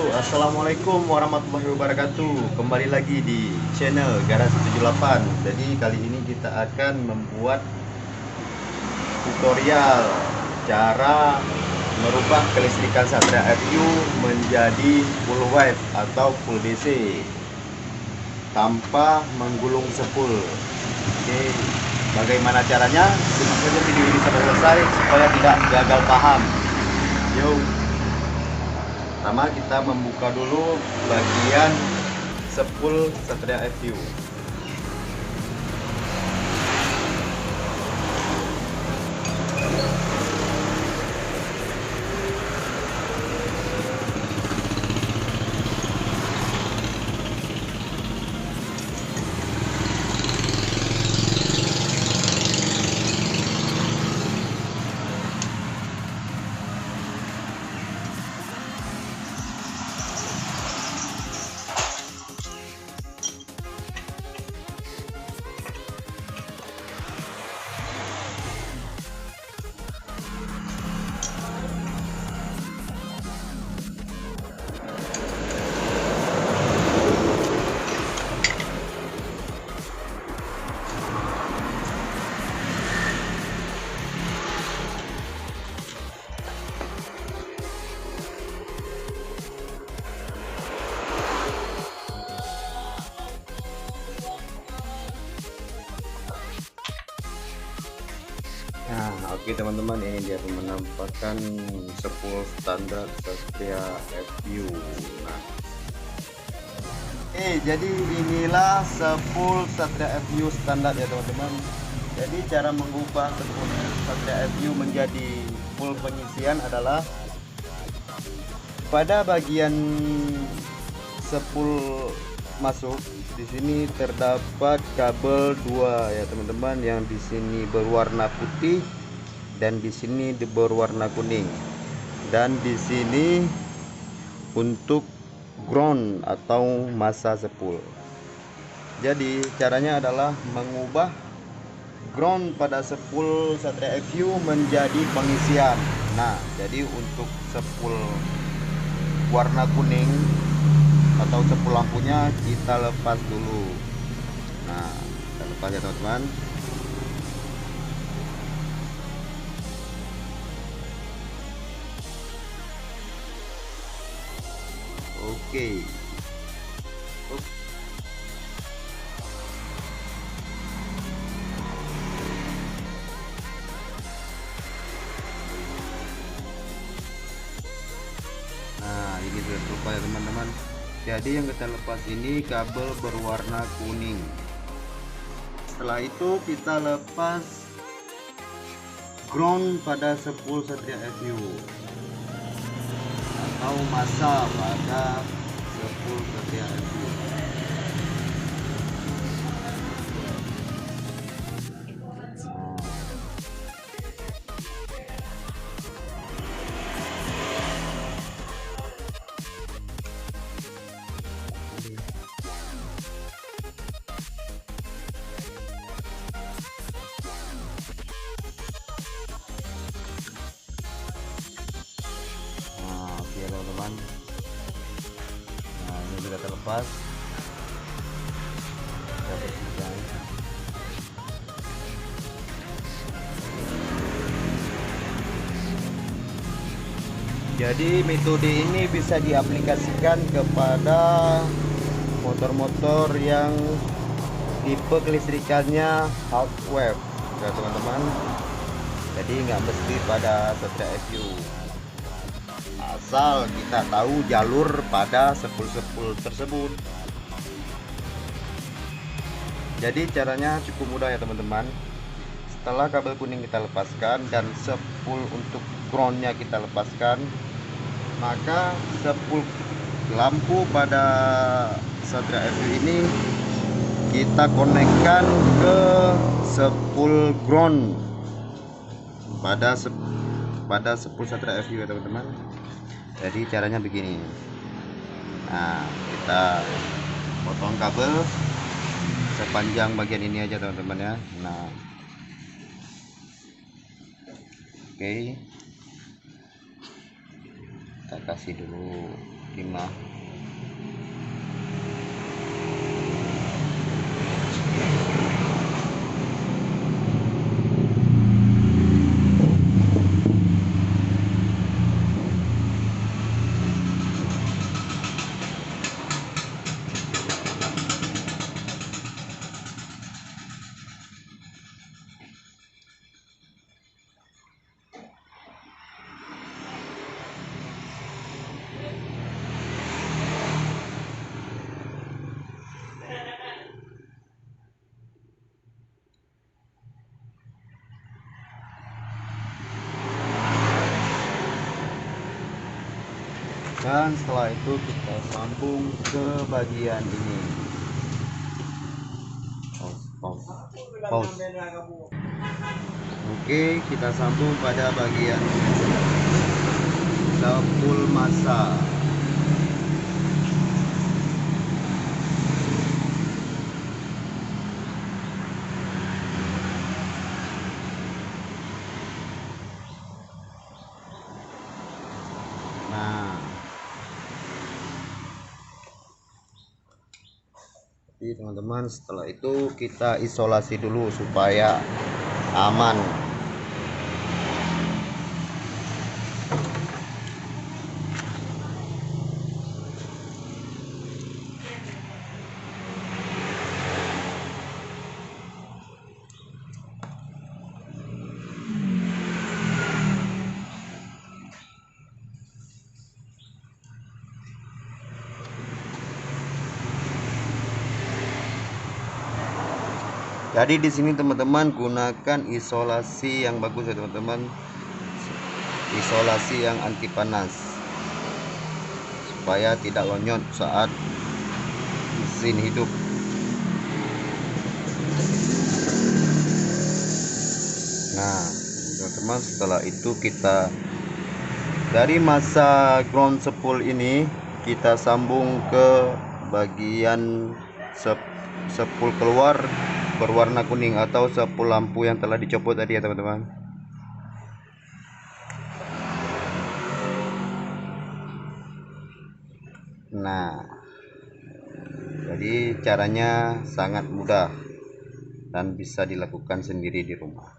Assalamualaikum warahmatullahi wabarakatuh. Kembali lagi di channel Garasi 78. Jadi kali ini kita akan membuat tutorial cara merubah kelistrikan Satria FU menjadi full wave atau full DC tanpa menggulung sepul. Oke, bagaimana caranya? Simak saja video ini sampai selesai supaya tidak gagal paham. Yuk. Pertama kita membuka dulu bagian sepul Satria FU. Nah, oke teman-teman, ini dia penampakan sepul standar Satria FU. Nah, jadi inilah sepul Satria FU standar ya teman-teman. Jadi cara mengubah sepul Satria FU menjadi full pengisian adalah pada bagian sepul masuk di sini terdapat kabel dua ya teman-teman, yang di sini berwarna putih dan di sini berwarna kuning, dan di sini untuk ground atau massa sepul. Jadi caranya adalah mengubah ground pada sepul Satria FU menjadi pengisian. Nah, jadi untuk sepul warna kuning atau sepul lampunya kita lepas dulu. Nah, kita lepas ya teman-teman. Oke. Nah, ini sudah terlepas ya teman-teman. Jadi yang kita lepas ini kabel berwarna kuning. Setelah itu kita lepas ground pada sepul Satria FU atau massa pada sepul Satria FU. Oke teman-teman, nah ini sudah terlepas. Kita bersihkan. Jadi metode ini bisa diaplikasikan kepada motor-motor yang tipe kelistrikannya half wave ya teman-teman. Jadi nggak mesti pada Satria FU, asal kita tahu jalur pada sepul-sepul tersebut. Jadi caranya cukup mudah ya teman-teman. Setelah kabel kuning kita lepaskan dan sepul untuk groundnya kita lepaskan, maka sepul lampu pada Satria FU ini kita konekkan ke sepul ground pada sepul Satria FU ya teman-teman. Jadi caranya begini. Nah, kita potong kabel sepanjang bagian ini aja teman-teman ya. Nah, oke, kita kasih dulu 5. Dan setelah itu kita sambung ke bagian ini. Pause. Oke, kita sambung pada bagian sepul massa. Jadi teman-teman, setelah itu kita isolasi dulu supaya aman. Jadi di sini teman-teman gunakan isolasi yang bagus ya teman-teman, isolasi yang anti panas supaya tidak lonyot saat mesin hidup. Nah teman-teman, setelah itu kita dari massa ground spool ini kita sambung ke bagian spool keluar berwarna kuning atau spool lampu yang telah dicopot tadi ya teman-teman. Nah, jadi caranya sangat mudah dan bisa dilakukan sendiri di rumah.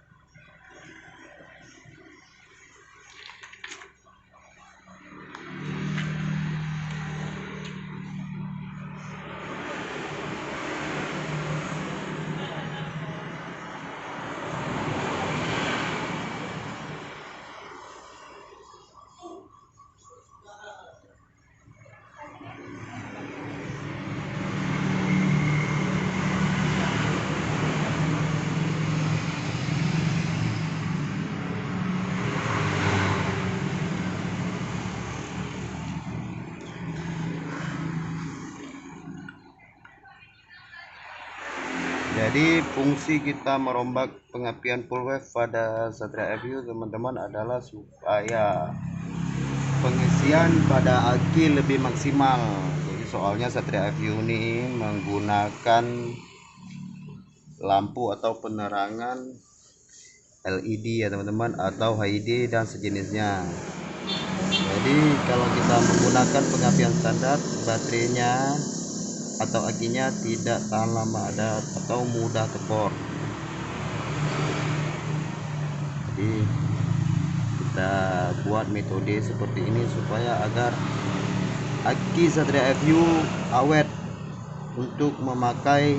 Jadi fungsi kita merombak pengapian full wave pada Satria FU teman-teman adalah supaya pengisian pada aki lebih maksimal. Jadi soalnya Satria FU ini menggunakan lampu atau penerangan LED ya teman-teman, atau HID dan sejenisnya. Jadi kalau kita menggunakan pengapian standar, baterainya atau akinya tidak tahan lama atau mudah tekor. Jadi kita buat metode seperti ini supaya agar aki Satria FU awet untuk memakai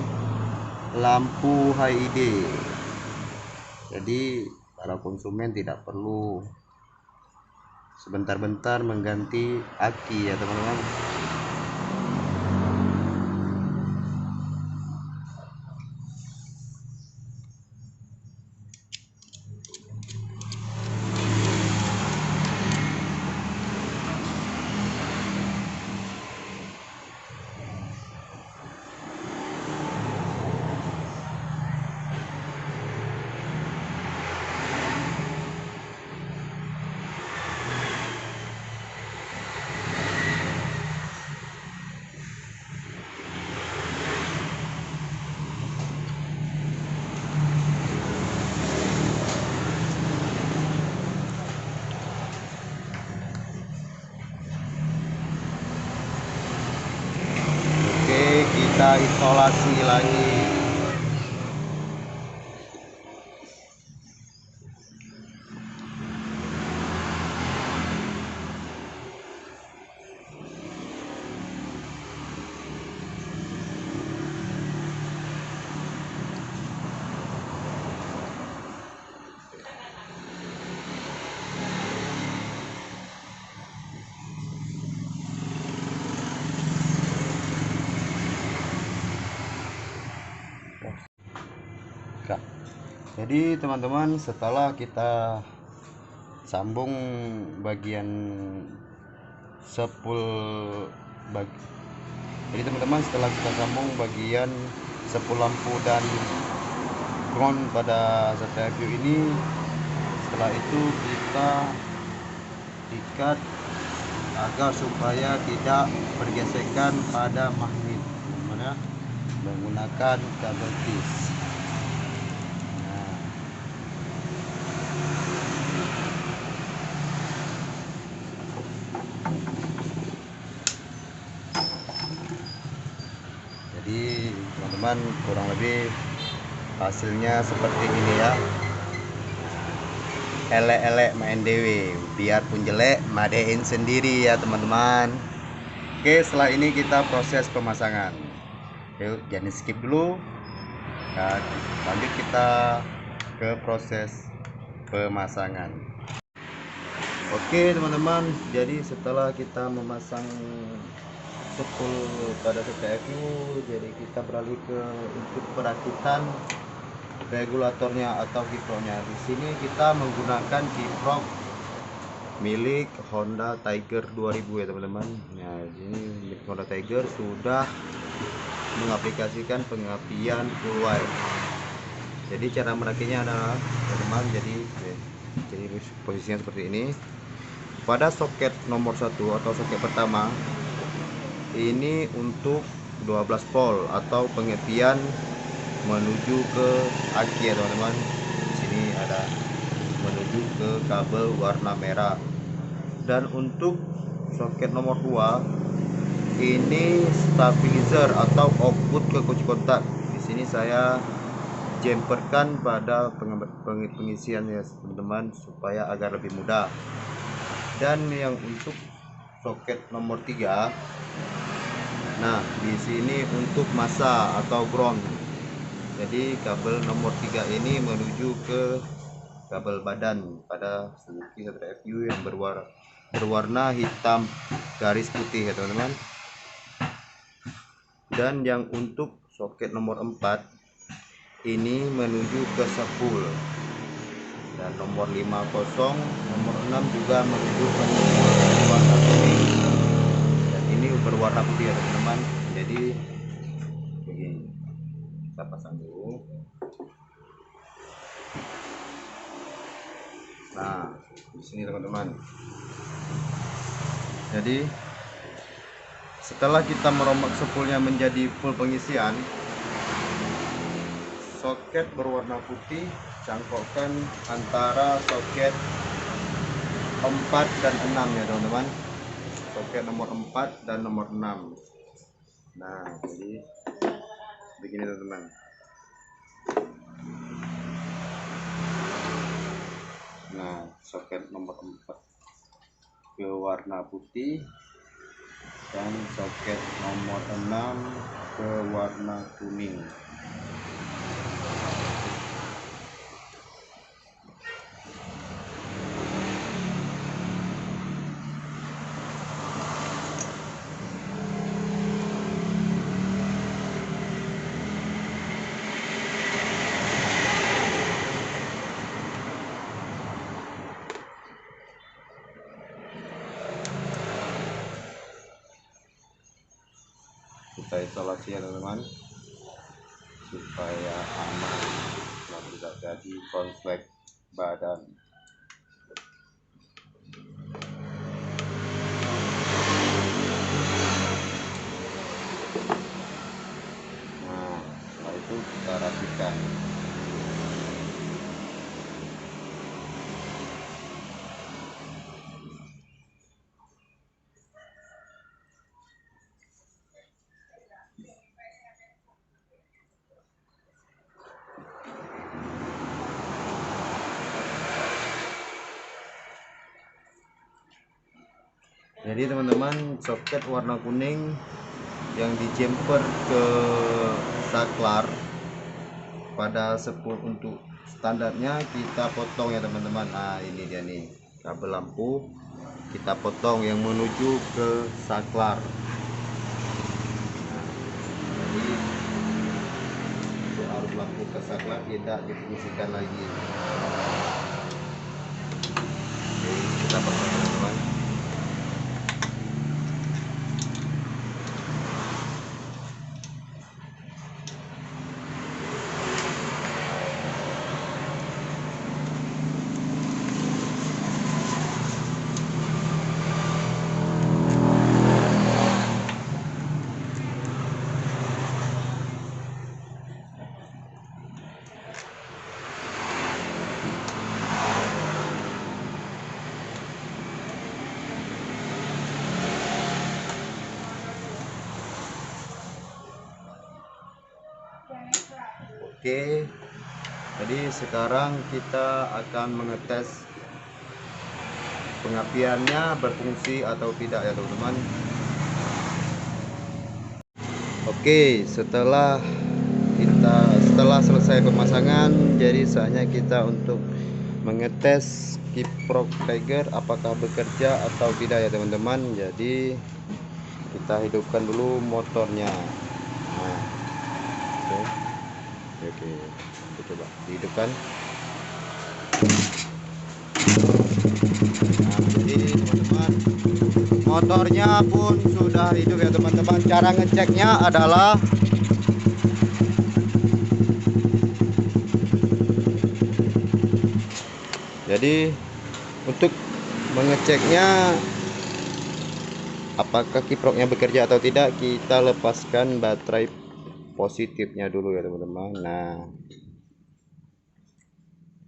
lampu HID. Jadi para konsumen tidak perlu sebentar-bentar mengganti aki ya teman-teman. isolasi lagi. Jadi teman-teman, setelah kita sambung bagian sepul jadi teman-teman, setelah kita sambung bagian sepul lampu dan ground pada setir view ini, setelah itu kita ikat agar supaya tidak bergesekan pada magnet menggunakan kabel tis. Jadi teman-teman, kurang lebih hasilnya seperti ini ya. Elek-elek main dewe, biarpun jelek madein sendiri ya teman-teman. Oke, setelah ini kita proses pemasangan. Yuk, jangan skip dulu. Nah, lanjut kita ke proses pemasangan. Oke teman-teman, jadi setelah kita memasang sepul pada TPFU, jadi kita beralih ke untuk perakitan regulatornya atau kiproknya. Di sini kita menggunakan kiprok milik Honda Tiger 2000 ya teman-teman. Nah, ini milik Honda Tiger sudah mengaplikasikan pengapian full wire. Jadi cara merakitnya adalah teman-teman, jadi posisinya seperti ini. Pada soket nomor 1 atau soket pertama ini untuk 12 volt atau pengepian menuju ke aki ya teman-teman. Di sini ada menuju ke kabel warna merah. Dan untuk soket nomor 2 ini stabilizer atau output ke kunci kontak. Di sini saya jumperkan pada pengisian ya teman-teman, supaya agar lebih mudah. Dan yang untuk soket nomor 3, nah di sini untuk massa atau ground. Jadi kabel nomor 3 ini menuju ke kabel badan pada Suzuki STFU yang berwarna hitam garis putih ya teman-teman. Dan yang untuk soket nomor 4 ini menuju ke sepul. Dan nomor 50, nomor 6 juga menuju ke warna kuning. Dan ini berwarna putih ya teman-teman. Jadi begini, kita pasang dulu. Nah, di sini teman-teman. Jadi setelah kita merombak sepulnya menjadi full pengisian, soket berwarna putih cangkokkan antara soket 4 dan 6 ya teman-teman. Soket nomor 4 dan nomor 6. Nah, jadi begini teman-teman. Nah, soket nomor 4 ke warna putih dan soket nomor 6 ke warna kuning. Kita isolasi ya teman-teman, supaya aman dan tidak jadi konflik badan. Nah, setelah itu kita rapikan. Jadi teman-teman, soket warna kuning yang dijumper ke saklar pada sepul untuk standarnya kita potong ya teman-teman. Nah ini dia nih kabel lampu, kita potong yang menuju ke saklar. Nah, jadi untuk arus lampu ke saklar tidak difungsikan lagi. Oke, kita potong ya teman-teman. Oke, jadi sekarang kita akan mengetes pengapiannya berfungsi atau tidak ya teman-teman. Oke, setelah selesai pemasangan, jadi saatnya kita untuk mengetes kiprok Tiger apakah bekerja atau tidak ya teman-teman. Jadi kita hidupkan dulu motornya. Nah, oke, kita coba dihidupkan. Nah, jadi teman-teman, motornya pun sudah hidup ya teman-teman. Cara ngeceknya adalah jadi untuk mengeceknya apakah kiproknya bekerja atau tidak, kita lepaskan baterai positifnya dulu ya teman-teman. Nah,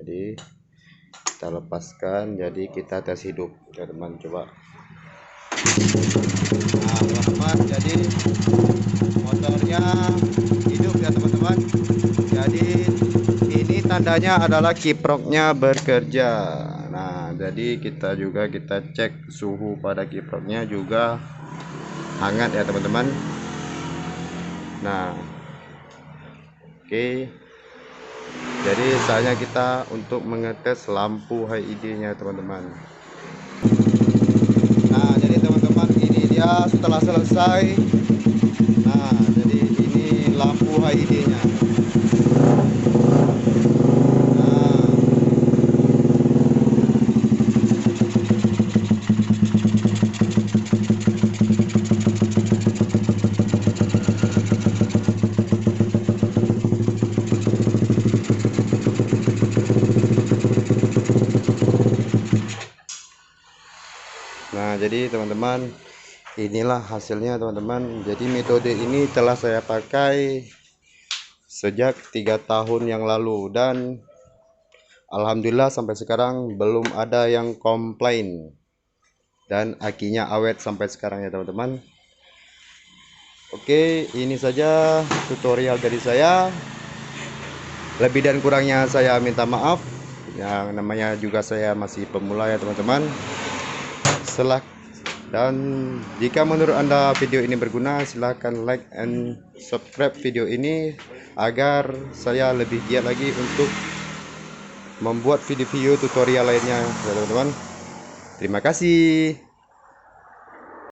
jadi kita lepaskan, jadi kita tes hidup ya teman, coba. Nah teman-teman, jadi motornya hidup ya teman-teman. Jadi ini tandanya adalah kiproknya bekerja. Nah jadi kita cek suhu pada kiproknya juga hangat ya teman-teman. Nah oke, jadi saatnya kita untuk mengetes lampu HID nya teman-teman. Nah jadi teman-teman, ini dia setelah selesai. Nah jadi ini lampu HID nya. Nah jadi teman-teman, inilah hasilnya teman-teman. Jadi metode ini telah saya pakai sejak 3 tahun yang lalu dan alhamdulillah sampai sekarang belum ada yang komplain dan akinya awet sampai sekarang ya teman-teman. Oke, ini saja tutorial dari saya. Lebih dan kurangnya saya minta maaf, yang namanya juga saya masih pemula ya teman-teman. Dan jika menurut Anda video ini berguna, silahkan like and subscribe video ini agar saya lebih giat lagi untuk membuat video-video tutorial lainnya ya teman-teman. Terima kasih.